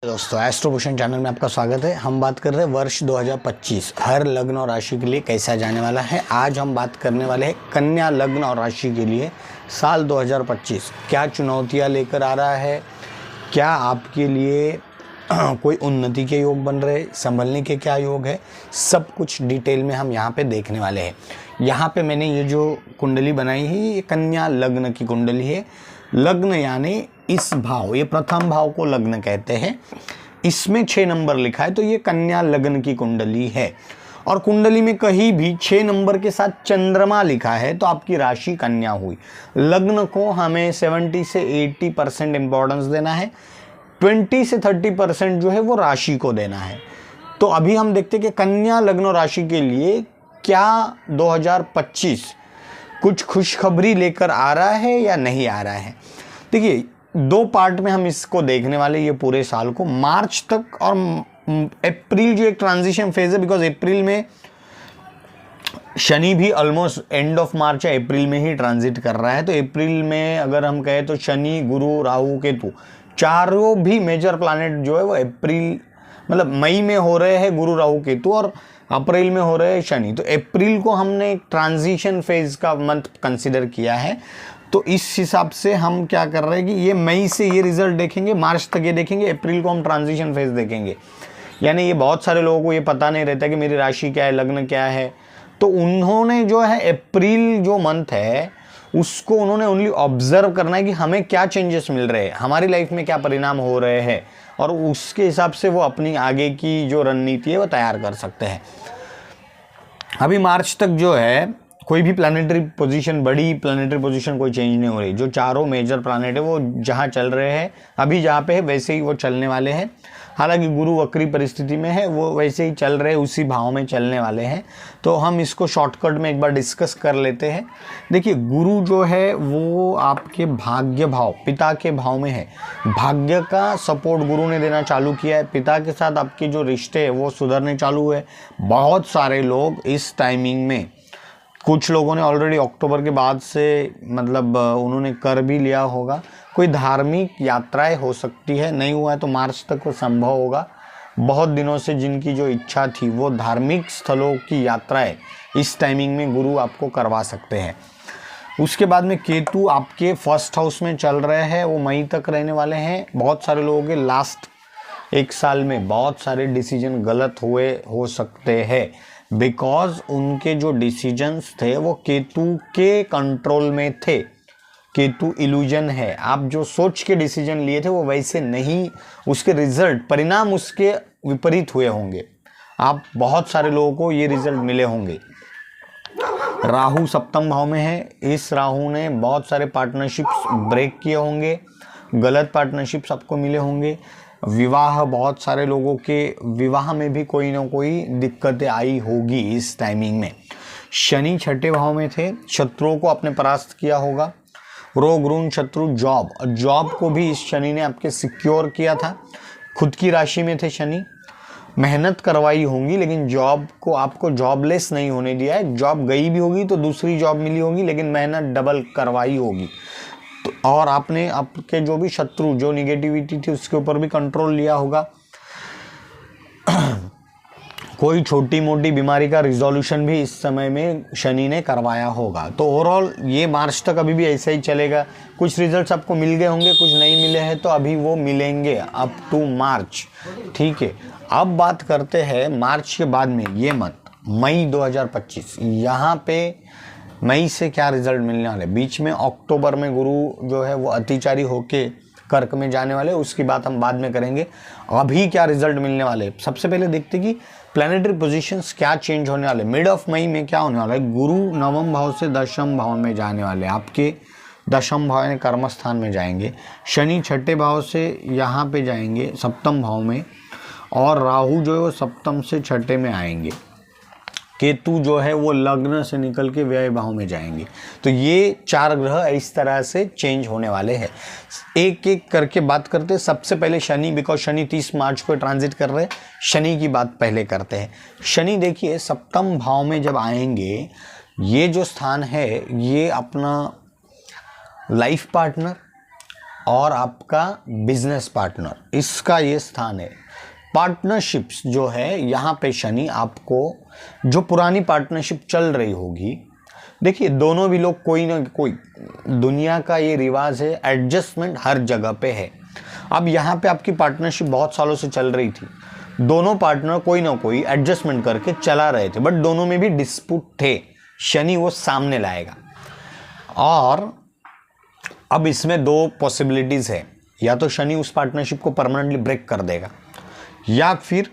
दोस्तों एस्ट्रोभूषण चैनल में आपका स्वागत है। हम बात कर रहे हैं वर्ष 2025 हर लग्न और राशि के लिए कैसा जाने वाला है। आज हम बात करने वाले हैं कन्या लग्न और राशि के लिए साल 2025 क्या चुनौतियां लेकर आ रहा है, क्या आपके लिए कोई उन्नति के योग बन रहे, संभलने के क्या योग है, सब कुछ डिटेल में हम यहाँ पे देखने वाले हैं। यहाँ पे मैंने ये जो कुंडली बनाई है ये कन्या लग्न की कुंडली है। लग्न यानी इस भाव, ये प्रथम भाव को लग्न कहते हैं। इसमें 6 नंबर लिखा है तो ये कन्या लग्न की कुंडली है। और कुंडली में कहीं भी 6 नंबर के साथ चंद्रमा लिखा है तो आपकी राशि कन्या हुई। लग्न को हमें 70 से 80% इंपॉर्टेंस देना है, 20 से 30% जो है वो राशि को देना है। तो अभी हम देखते हैं कि कन्या लग्न राशि के लिए क्या 2025 कुछ खुशखबरी लेकर आ रहा है या नहीं आ रहा है। देखिए 2 पार्ट में हम इसको देखने वाले ये पूरे साल को, मार्च तक और अप्रैल जो एक ट्रांजिशन फेज है, बिकॉज अप्रैल में शनि भी ऑलमोस्ट एंड ऑफ मार्च या अप्रैल में ही ट्रांजिट कर रहा है। तो अप्रैल में अगर हम कहें तो शनि, गुरु, राहु, केतु चारों भी मेजर प्लैनेट जो है वो अप्रैल मतलब मई में हो रहे हैं, गुरु, राहु, केतु, और अप्रैल में हो रहे हैं शनि। तो अप्रैल को हमने एक ट्रांजिशन फेज का मंथ कंसिडर किया है। तो इस हिसाब से हम क्या कर रहे हैं कि ये मई से ये रिजल्ट देखेंगे, मार्च तक ये देखेंगे, अप्रैल को हम ट्रांजिशन फेज देखेंगे। यानी ये बहुत सारे लोगों को ये पता नहीं रहता कि मेरी राशि क्या है, लग्न क्या है। तो उन्होंने जो है अप्रैल जो मंथ है उसको उन्होंने ओनली ऑब्जर्व करना है कि हमें क्या चेंजेस मिल रहे हैं, हमारी लाइफ में क्या परिणाम हो रहे हैं, और उसके हिसाब से वो अपनी आगे की जो रणनीति है वो तैयार कर सकते हैं। अभी मार्च तक जो है कोई भी प्लानिटरी पोजीशन, बड़ी प्लानिटरी पोजीशन कोई चेंज नहीं हो रही। जो चारों मेजर प्लानिट है वो जहाँ चल रहे हैं, अभी जहाँ पे है वैसे ही वो चलने वाले हैं। हालांकि गुरु वक्री परिस्थिति में है, वो वैसे ही चल रहे, उसी भाव में चलने वाले हैं। तो हम इसको शॉर्टकट में एक बार डिस्कस कर लेते हैं। देखिए गुरु जो है वो आपके भाग्य भाव, पिता के भाव में है। भाग्य का सपोर्ट गुरु ने देना चालू किया है। पिता के साथ आपके जो रिश्ते हैं वो सुधरने चालू हुए। बहुत सारे लोग इस टाइमिंग में, कुछ लोगों ने ऑलरेडी अक्टूबर के बाद से मतलब उन्होंने कर भी लिया होगा। कोई धार्मिक यात्राएं हो सकती है, नहीं हुआ है तो मार्च तक वो संभव होगा। बहुत दिनों से जिनकी जो इच्छा थी वो धार्मिक स्थलों की यात्राएं इस टाइमिंग में गुरु आपको करवा सकते हैं। उसके बाद में केतु आपके फर्स्ट हाउस में चल रहे हैं, वो मई तक रहने वाले हैं। बहुत सारे लोगों के लास्ट 1 साल में बहुत सारे डिसीजन गलत हुए हो सकते हैं, बिकॉज उनके जो डिसीजंस थे वो केतु के कंट्रोल में थे। केतु इल्यूजन है, आप जो सोच के डिसीजन लिए थे वो वैसे नहीं, उसके रिजल्ट, परिणाम उसके विपरीत हुए होंगे। आप बहुत सारे लोगों को ये रिजल्ट मिले होंगे। राहु सप्तम भाव में है, इस राहु ने बहुत सारे पार्टनरशिप्स ब्रेक किए होंगे, गलत पार्टनरशिप्स आपको मिले होंगे। विवाह, बहुत सारे लोगों के विवाह में भी कोई ना कोई दिक्कतें आई होगी इस टाइमिंग में। शनि 6ठे भाव में थे, शत्रुओं को आपने परास्त किया होगा। रोग, ऋण, शत्रु, जॉब को भी इस शनि ने आपके सिक्योर किया था। खुद की राशि में थे शनि, मेहनत करवाई होंगी लेकिन जॉब को आपको जॉबलेस नहीं होने दिया है। जॉब गई भी होगी तो दूसरी जॉब मिली होगी, लेकिन मेहनत डबल करवाई होगी। और आपने आपके जो भी शत्रु, जो निगेटिविटी थी उसके ऊपर भी कंट्रोल लिया होगा। कोई छोटी मोटी बीमारी का रिजोल्यूशन भी इस समय में शनि ने करवाया होगा। तो ओवरऑल ये मार्च तक अभी भी ऐसा ही चलेगा। कुछ रिजल्ट्स आपको मिल गए होंगे, कुछ नहीं मिले हैं तो अभी वो मिलेंगे अप टू मार्च, ठीक है। अब बात करते हैं मार्च के बाद में ये मंथ मई 2025, यहाँ पे मई से क्या रिजल्ट मिलने वाले। बीच में अक्टूबर में गुरु जो है वो अतिचारी होके कर्क में जाने वाले, उसकी बात हम बाद में करेंगे। अभी क्या रिजल्ट मिलने वाले, सबसे पहले देखते कि प्लैनेटरी पोजीशंस क्या चेंज होने वाले। मिड ऑफ मई में क्या होने वाला है, गुरु 9वें भाव से 10वें भाव में जाने वाले, आपके 10वें भाव में कर्म स्थान में जाएंगे। शनि 6ठे भाव से यहाँ पे जाएंगे 7वें भाव में, और राहु जो है वो 7वें से 6ठे में आएंगे। केतु जो है वो लग्न से निकल के व्यय भाव में जाएंगे। तो ये 4 ग्रह इस तरह से चेंज होने वाले हैं। एक एक करके बात करते हैं। सबसे पहले शनि, बिकॉज शनि 30 मार्च को ट्रांजिट कर रहे हैं, शनि की बात पहले करते हैं। शनि देखिए 7वें भाव में जब आएंगे, ये जो स्थान है ये अपना लाइफ पार्टनर, और आपका बिजनेस पार्टनर, इसका ये स्थान है। पार्टनरशिप्स जो है यहाँ पे शनि आपको, जो पुरानी पार्टनरशिप चल रही होगी, देखिए दोनों भी लोग कोई ना कोई, दुनिया का ये रिवाज है, एडजस्टमेंट हर जगह पे है। अब यहाँ पे आपकी पार्टनरशिप बहुत सालों से चल रही थी, दोनों पार्टनर कोई ना कोई एडजस्टमेंट करके चला रहे थे, बट दोनों में भी डिस्प्यूट थे, शनि वो सामने लाएगा। और अब इसमें दो पॉसिबिलिटीज है, या तो शनि उस पार्टनरशिप को परमानेंटली ब्रेक कर देगा, या फिर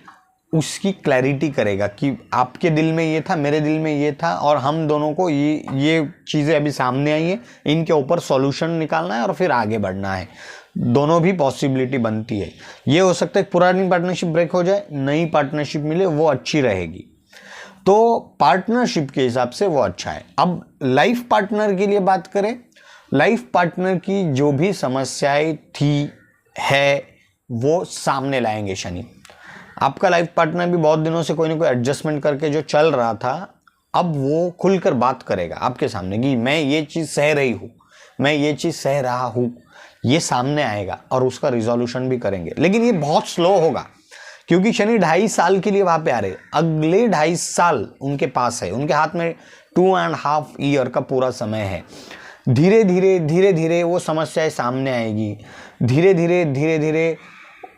उसकी क्लैरिटी करेगा कि आपके दिल में ये था, मेरे दिल में ये था, और हम दोनों को ये चीज़ें अभी सामने आई है, इनके ऊपर सॉल्यूशन निकालना है और फिर आगे बढ़ना है। दोनों भी पॉसिबिलिटी बनती है। ये हो सकता है पुरानी पार्टनरशिप ब्रेक हो जाए, नई पार्टनरशिप मिले, वो अच्छी रहेगी। तो पार्टनरशिप के हिसाब से वो अच्छा है। अब लाइफ पार्टनर के लिए बात करें, लाइफ पार्टनर की जो भी समस्याएं थी है वो सामने लाएंगे शनि। आपका लाइफ पार्टनर भी बहुत दिनों से कोई ना कोई एडजस्टमेंट करके जो चल रहा था, अब वो खुलकर बात करेगा आपके सामने कि मैं ये चीज़ सह रही हूँ, मैं ये चीज़ सह रहा हूँ, ये सामने आएगा और उसका रिजोल्यूशन भी करेंगे। लेकिन ये बहुत स्लो होगा, क्योंकि शनि 2.5 साल के लिए वहाँ पे आ रहे, अगले 2.5 साल उनके पास है, उनके हाथ में 2.5 ईयर का पूरा समय है। धीरे धीरे वो समस्याएं सामने आएगी, धीरे धीरे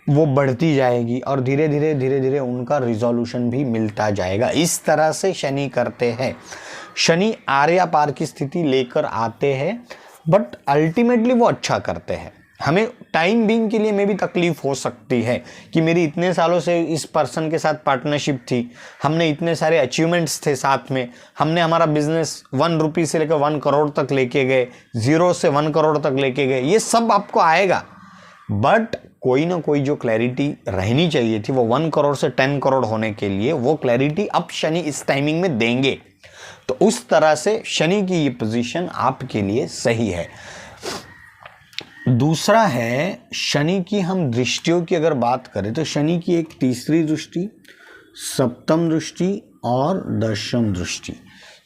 वो बढ़ती जाएगी, और धीरे धीरे उनका रिजोल्यूशन भी मिलता जाएगा। इस तरह से शनि करते हैं। शनि आर्या पार की स्थिति लेकर आते हैं, बट अल्टीमेटली वो अच्छा करते हैं। हमें टाइम बीइंग के लिए में भी तकलीफ हो सकती है कि मेरी इतने सालों से इस पर्सन के साथ पार्टनरशिप थी, हमने इतने सारे अचीवमेंट्स थे साथ में, हमने हमारा बिजनेस 1 रुपये से लेकर 1 करोड़ तक लेके गए, 0 से 1 करोड़ तक लेके गए, ये सब आपको आएगा। बट कोई ना कोई जो क्लैरिटी रहनी चाहिए थी, वो 1 करोड़ से 10 करोड़ होने के लिए, वो क्लैरिटी अब शनि इस टाइमिंग में देंगे। तो उस तरह से शनि की ये पोजीशन आपके लिए सही है। दूसरा है शनि की, हम दृष्टियों की अगर बात करें तो शनि की एक तीसरी दृष्टि, सप्तम दृष्टि और दशम दृष्टि,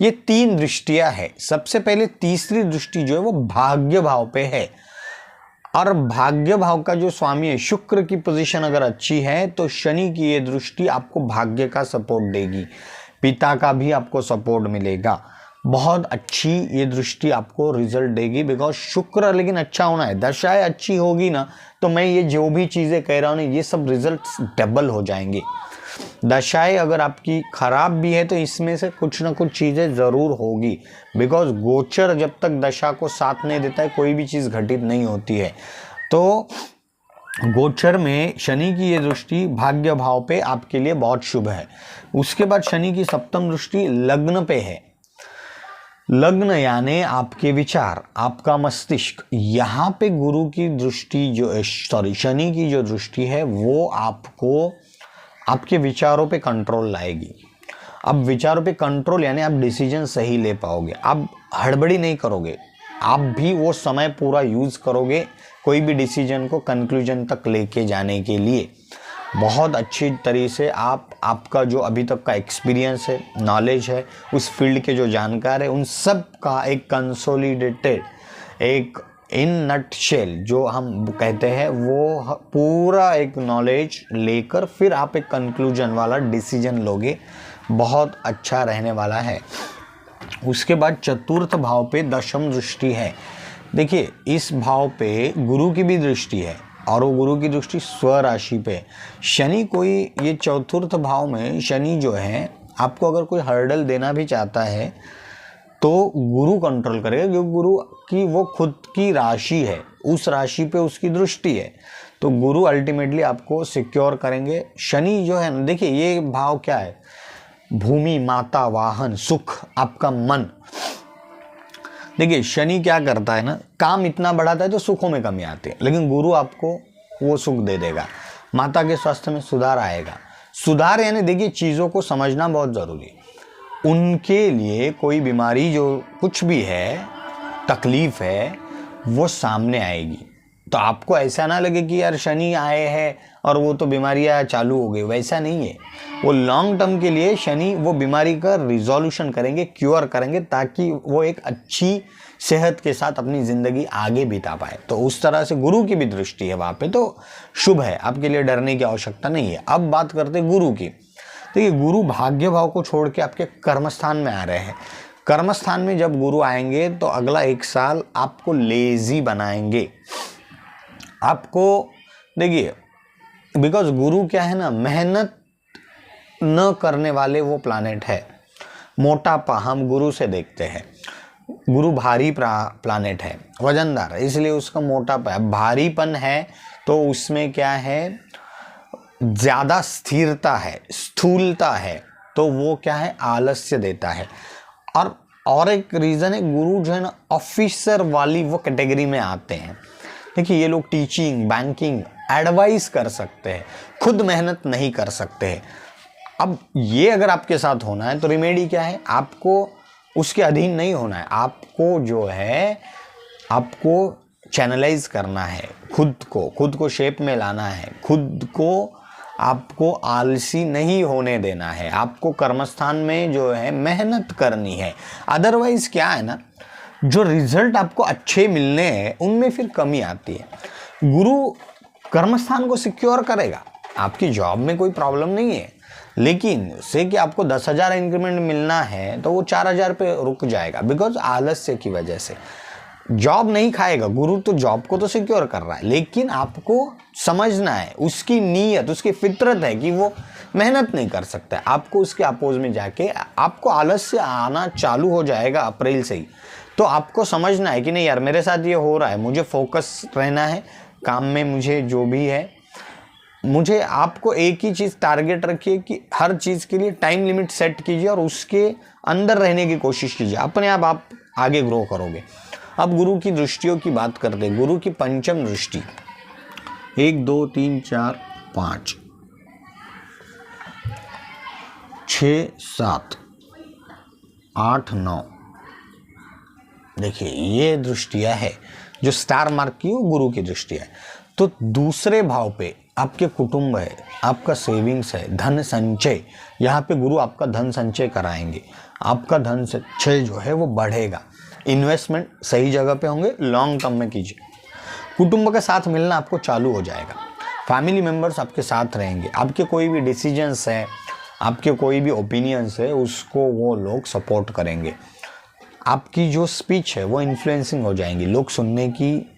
ये 3 दृष्टियां है। सबसे पहले तीसरी दृष्टि जो है वो भाग्य भाव पे है, और भाग्य भाव का जो स्वामी है शुक्र की पोजीशन अगर अच्छी है तो शनि की ये दृष्टि आपको भाग्य का सपोर्ट देगी, पिता का भी आपको सपोर्ट मिलेगा, बहुत अच्छी ये दृष्टि आपको रिजल्ट देगी। बिकॉज शुक्र लेकिन अच्छा होना है, दशाएं अच्छी होगी ना तो मैं ये जो भी चीज़ें कह रहा हूँ ना, ये सब रिजल्ट्स डबल हो जाएंगे। दशाएं अगर आपकी खराब भी है तो इसमें से कुछ ना कुछ चीज़ें ज़रूर होगी, बिकॉज गोचर जब तक दशा को साथ नहीं देता है कोई भी चीज़ घटित नहीं होती है। तो गोचर में शनि की ये दृष्टि भाग्य भाव पे आपके लिए बहुत शुभ है। उसके बाद शनि की सप्तम दृष्टि लग्न पे है। लग्न यानी आपके विचार, आपका मस्तिष्क, यहाँ पे गुरु की दृष्टि जो शनि की जो दृष्टि है वो आपको आपके विचारों पे कंट्रोल लाएगी। अब विचारों पे कंट्रोल यानी आप डिसीजन सही ले पाओगे, आप हड़बड़ी नहीं करोगे, आप भी वो समय पूरा यूज़ करोगे कोई भी डिसीजन को कंक्लूजन तक लेके जाने के लिए। बहुत अच्छी तरीके से आपका जो अभी तक का एक्सपीरियंस है, नॉलेज है, उस फील्ड के जो जानकार है, उन सब का एक कंसोलिडेटेड, एक इन नटशेल जो हम कहते हैं, वो पूरा एक नॉलेज लेकर फिर आप एक कंक्लूजन वाला डिसीजन लोगे, बहुत अच्छा रहने वाला है। उसके बाद चतुर्थ भाव पे दशम दृष्टि है। देखिए इस भाव पे गुरु की भी दृष्टि है, और वो गुरु की दृष्टि स्वराशि पे। शनि कोई ये चतुर्थ भाव में शनि जो है आपको अगर कोई हर्डल देना भी चाहता है तो गुरु कंट्रोल करेगा, क्योंकि गुरु की वो खुद की राशि है, उस राशि पे उसकी दृष्टि है, तो गुरु अल्टीमेटली आपको सिक्योर करेंगे। शनि जो है ना, देखिए ये भाव क्या है, भूमि, माता, वाहन, सुख, आपका मन। देखिए शनि क्या करता है ना, काम इतना बढ़ाता है तो सुखों में कमी आती है, लेकिन गुरु आपको वो सुख दे देगा। माता के स्वास्थ्य में सुधार आएगा। सुधार यानी देखिए चीज़ों को समझना बहुत ज़रूरी है। उनके लिए कोई बीमारी जो कुछ भी है, तकलीफ है, वो सामने आएगी। तो आपको ऐसा ना लगे कि यार शनि आए हैं और वो तो बीमारियाँ चालू हो गई, वैसा नहीं है। वो लॉन्ग टर्म के लिए शनि वो बीमारी का रिजोल्यूशन करेंगे, क्योर करेंगे, ताकि वो एक अच्छी सेहत के साथ अपनी ज़िंदगी आगे बिता पाए। तो उस तरह से गुरु की भी दृष्टि है वहाँ पे, तो शुभ है, आपके लिए डरने की आवश्यकता नहीं है। अब बात करते हैं गुरु की। देखिए गुरु भाग्य भाव को छोड़ के आपके कर्मस्थान में आ रहे हैं। कर्मस्थान में जब गुरु आएंगे तो अगला 1 साल आपको लेजी बनाएंगे। आपको देखिए, बिकॉज गुरु क्या है ना, मेहनत न करने वाले वो प्लानेट है। मोटापा हम गुरु से देखते हैं। गुरु भारी प्लानेट है, वजनदार है, इसलिए उसका मोटापा है। भारीपन है तो उसमें क्या है, ज़्यादा स्थिरता है, स्थूलता है, तो वो क्या है, आलस्य देता है। और एक रीज़न है, गुरु जो है ना ऑफिसर वाली वो कैटेगरी में आते हैं। देखिए ये लोग टीचिंग, बैंकिंग, एडवाइस कर सकते हैं, खुद मेहनत नहीं कर सकते हैं। अब ये अगर आपके साथ होना है तो रेमेडी क्या है, आपको उसके अधीन नहीं होना है। आपको जो है, आपको चैनलाइज करना है, खुद को शेप में लाना है, खुद को आपको आलसी नहीं होने देना है। आपको कर्मस्थान में जो है मेहनत करनी है। अदरवाइज क्या है ना, जो रिजल्ट आपको अच्छे मिलने हैं उनमें फिर कमी आती है। गुरु कर्मस्थान को सिक्योर करेगा, आपकी जॉब में कोई प्रॉब्लम नहीं है, लेकिन से कि आपको 10,000 इंक्रीमेंट मिलना है तो वो 4,000 पे रुक जाएगा, बिकॉज आलस्य की वजह से। जॉब नहीं खाएगा गुरु, तो जॉब को तो सिक्योर कर रहा है, लेकिन आपको समझना है उसकी नीयत, उसकी फितरत है कि वो मेहनत नहीं कर सकता है। आपको उसके अपोज में जाके आपको आलस्य आना चालू हो जाएगा अप्रैल से ही। तो आपको समझना है कि नहीं यार, मेरे साथ ये हो रहा है, मुझे फोकस रहना है काम में, मुझे जो भी है, मुझे आपको एक ही चीज़ टारगेट रखिए कि हर चीज़ के लिए टाइम लिमिट सेट कीजिए और उसके अंदर रहने की कोशिश कीजिए। अपने आप आगे ग्रो करोगे। अब गुरु की दृष्टियों की बात करते हैं। गुरु की पंचम दृष्टि 1 2 3 4 5 6 7 8 9, देखिए ये दृष्टियाँ है जो स्टार मार्क की, वो गुरु की दृष्टि है। तो दूसरे भाव पे आपके कुटुंब है, आपका सेविंग्स है, धन संचय, यहाँ पे गुरु आपका धन संचय कराएंगे। आपका धन संचय जो है वो बढ़ेगा, इन्वेस्टमेंट सही जगह पे होंगे, लॉन्ग टर्म में कीजिए। कुटुंब के साथ मिलना आपको चालू हो जाएगा, फैमिली मेम्बर्स आपके साथ रहेंगे। आपके कोई भी डिसीजंस है, आपके कोई भी ओपिनियंस है, उसको वो लोग सपोर्ट करेंगे। आपकी जो स्पीच है वो इन्फ्लुएंसिंग हो जाएंगी, लोग सुनने की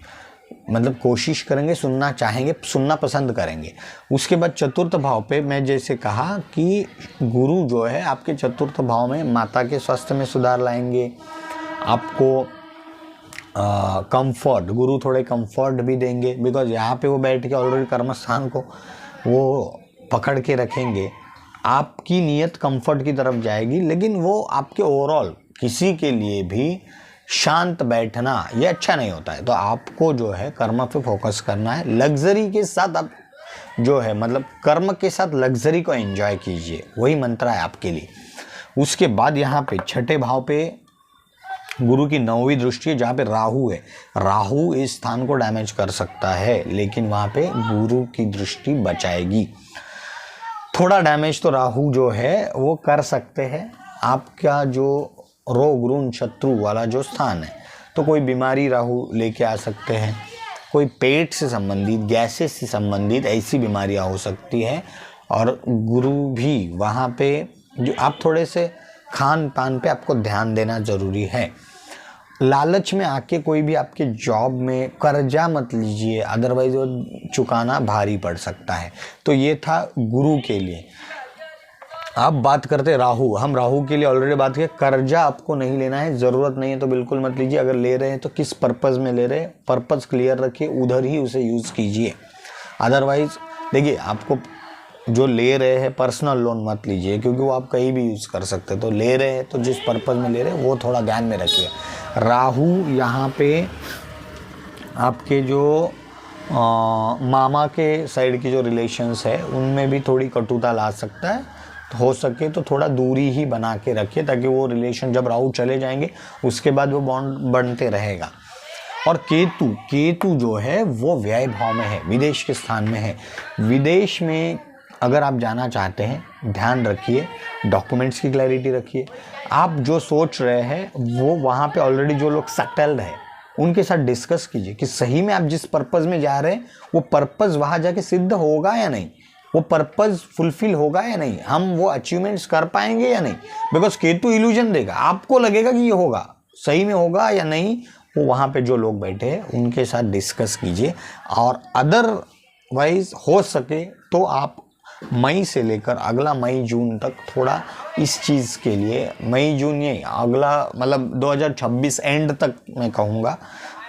मतलब कोशिश करेंगे, सुनना चाहेंगे, सुनना पसंद करेंगे। उसके बाद चतुर्थ भाव पे मैं जैसे कहा कि गुरु जो है आपके चतुर्थ भाव में माता के स्वास्थ्य में सुधार लाएंगे। आपको कंफर्ट, गुरु थोड़े कंफर्ट भी देंगे, बिकॉज यहाँ पे वो बैठ के ऑलरेडी कर्मस्थान को वो पकड़ के रखेंगे। आपकी नीयत कंफर्ट की तरफ जाएगी, लेकिन वो आपके ओवरऑल किसी के लिए भी शांत बैठना ये अच्छा नहीं होता है। तो आपको जो है कर्म पे फोकस करना है। लग्जरी के साथ आप जो है मतलब कर्म के साथ लग्जरी को एंजॉय कीजिए, वही मंत्र है आपके लिए। उसके बाद यहाँ पे छठे भाव पे गुरु की 9वीं दृष्टि है, जहाँ पे राहु है। राहु इस स्थान को डैमेज कर सकता है, लेकिन वहाँ पे गुरु की दृष्टि बचाएगी। थोड़ा डैमेज तो राहु जो है वो कर सकते हैं। आपका जो रोग ऋण शत्रु वाला जो स्थान है, तो कोई बीमारी राहु लेके आ सकते हैं, कोई पेट से संबंधित, गैसेस से संबंधित ऐसी बीमारियां हो सकती है। और गुरु भी वहाँ पे जो आप थोड़े से खान पान पे आपको ध्यान देना ज़रूरी है। लालच में आके कोई भी आपके जॉब में कर्जा मत लीजिए, अदरवाइज वो चुकाना भारी पड़ सकता है। तो ये था गुरु के लिए। अब बात करते राहु। हम राहु के लिए ऑलरेडी बात की, कर्जा आपको नहीं लेना है, ज़रूरत नहीं है तो बिल्कुल मत लीजिए। अगर ले रहे हैं तो किस पर्पज़ में ले रहे हैं, पर्पज़ क्लियर रखिए, उधर ही उसे यूज़ कीजिए। अदरवाइज़ देखिए, आपको जो ले रहे हैं पर्सनल लोन मत लीजिए, क्योंकि वो आप कहीं भी यूज़ कर सकते हैं। तो ले रहे हैं तो जिस पर्पज़ में ले रहे हैं वो थोड़ा ध्यान में रखिए। राहु यहाँ पे आपके जो मामा के साइड की जो रिलेशंस है उनमें भी थोड़ी कटुता ला सकता है। हो सके तो थोड़ा दूरी ही बना के रखिए, ताकि वो रिलेशन जब राहु चले जाएंगे उसके बाद वो बॉन्ड बनते रहेगा। और केतु जो है वो व्यय भाव में है, विदेश के स्थान में है। विदेश में अगर आप जाना चाहते हैं, ध्यान रखिए, डॉक्यूमेंट्स की क्लैरिटी रखिए। आप जो सोच रहे हैं वो वहाँ पे ऑलरेडी जो लोग सेटल्ड है उनके साथ डिस्कस कीजिए कि सही में आप जिस पर्पज़ में जा रहे हैं वो पर्पज़ वहाँ जाके सिद्ध होगा या नहीं, वो पर्पज़ फुलफिल होगा या नहीं, हम वो अचीवमेंट्स कर पाएंगे या नहीं। बिकॉज केतु इल्यूजन देगा, आपको लगेगा कि ये होगा, सही में होगा या नहीं वो वहाँ पे जो लोग बैठे हैं उनके साथ डिस्कस कीजिए। और अदरवाइज हो सके तो आप मई से लेकर अगला मई जून तक थोड़ा इस चीज़ के लिए, मई जून नहीं अगला मतलब 2026 एंड तक मैं कहूँगा,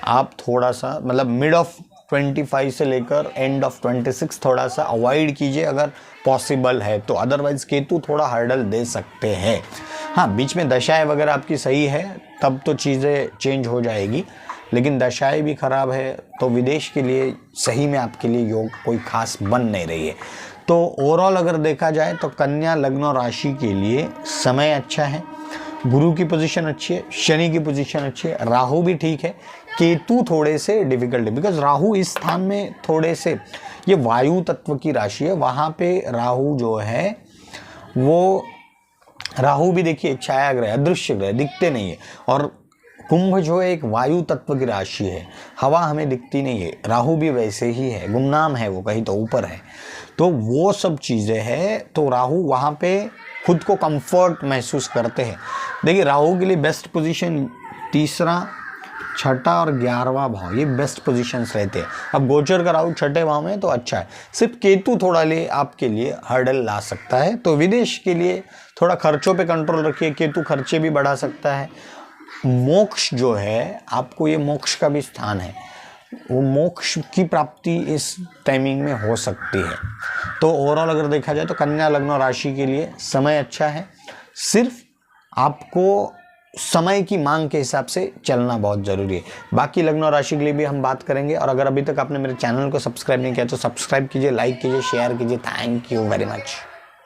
आप थोड़ा सा मतलब मिड ऑफ 25 से लेकर एंड ऑफ 26 थोड़ा सा अवॉइड कीजिए अगर पॉसिबल है तो। अदरवाइज केतु थोड़ा हर्डल दे सकते हैं। हाँ, बीच में दशाएं वगैरह आपकी सही है तब तो चीज़ें चेंज हो जाएगी, लेकिन दशाएं भी ख़राब है तो विदेश के लिए सही में आपके लिए योग कोई खास बन नहीं रही है। तो ओवरऑल अगर देखा जाए तो कन्या लग्न और राशि के लिए समय अच्छा है, गुरु की पोजीशन अच्छी है, शनि की पोजीशन अच्छी है, राहु भी ठीक है, केतु थोड़े से डिफिकल्ट है बिकॉज राहु इस स्थान में थोड़े से, ये वायु तत्व की राशि है, वहाँ पे राहु जो है वो, राहु भी देखिए छाया ग्रह, अदृश्य ग्रह, दिखते नहीं है। और कुंभ जो है एक वायु तत्व की राशि है, हवा हमें दिखती नहीं है, राहु भी वैसे ही है, गुमनाम है, वो कहीं तो ऊपर है, तो वो सब चीज़ें हैं। तो राहु वहाँ पे खुद को कंफर्ट महसूस करते हैं। देखिए राहु के लिए बेस्ट पोजीशन तीसरा, छठा और 11वां भाव, ये बेस्ट पोजीशंस रहते हैं। अब गोचर का राहु छठे भाव में तो अच्छा है, सिर्फ केतु थोड़ा ले आपके लिए हर्डल ला सकता है। तो विदेश के लिए थोड़ा खर्चों पे कंट्रोल रखिए, केतु खर्चे भी बढ़ा सकता है। मोक्ष जो है आपको, ये मोक्ष का भी स्थान है, वो मोक्ष की प्राप्ति इस टाइमिंग में हो सकती है। तो ओवरऑल अगर देखा जाए तो कन्या लग्न और राशि के लिए समय अच्छा है, सिर्फ आपको समय की मांग के हिसाब से चलना बहुत ज़रूरी है। बाकी लग्न और राशि के लिए भी हम बात करेंगे। और अगर अभी तक आपने मेरे चैनल को सब्सक्राइब नहीं किया तो सब्सक्राइब कीजिए, लाइक कीजिए, शेयर कीजिए। Thank you very much.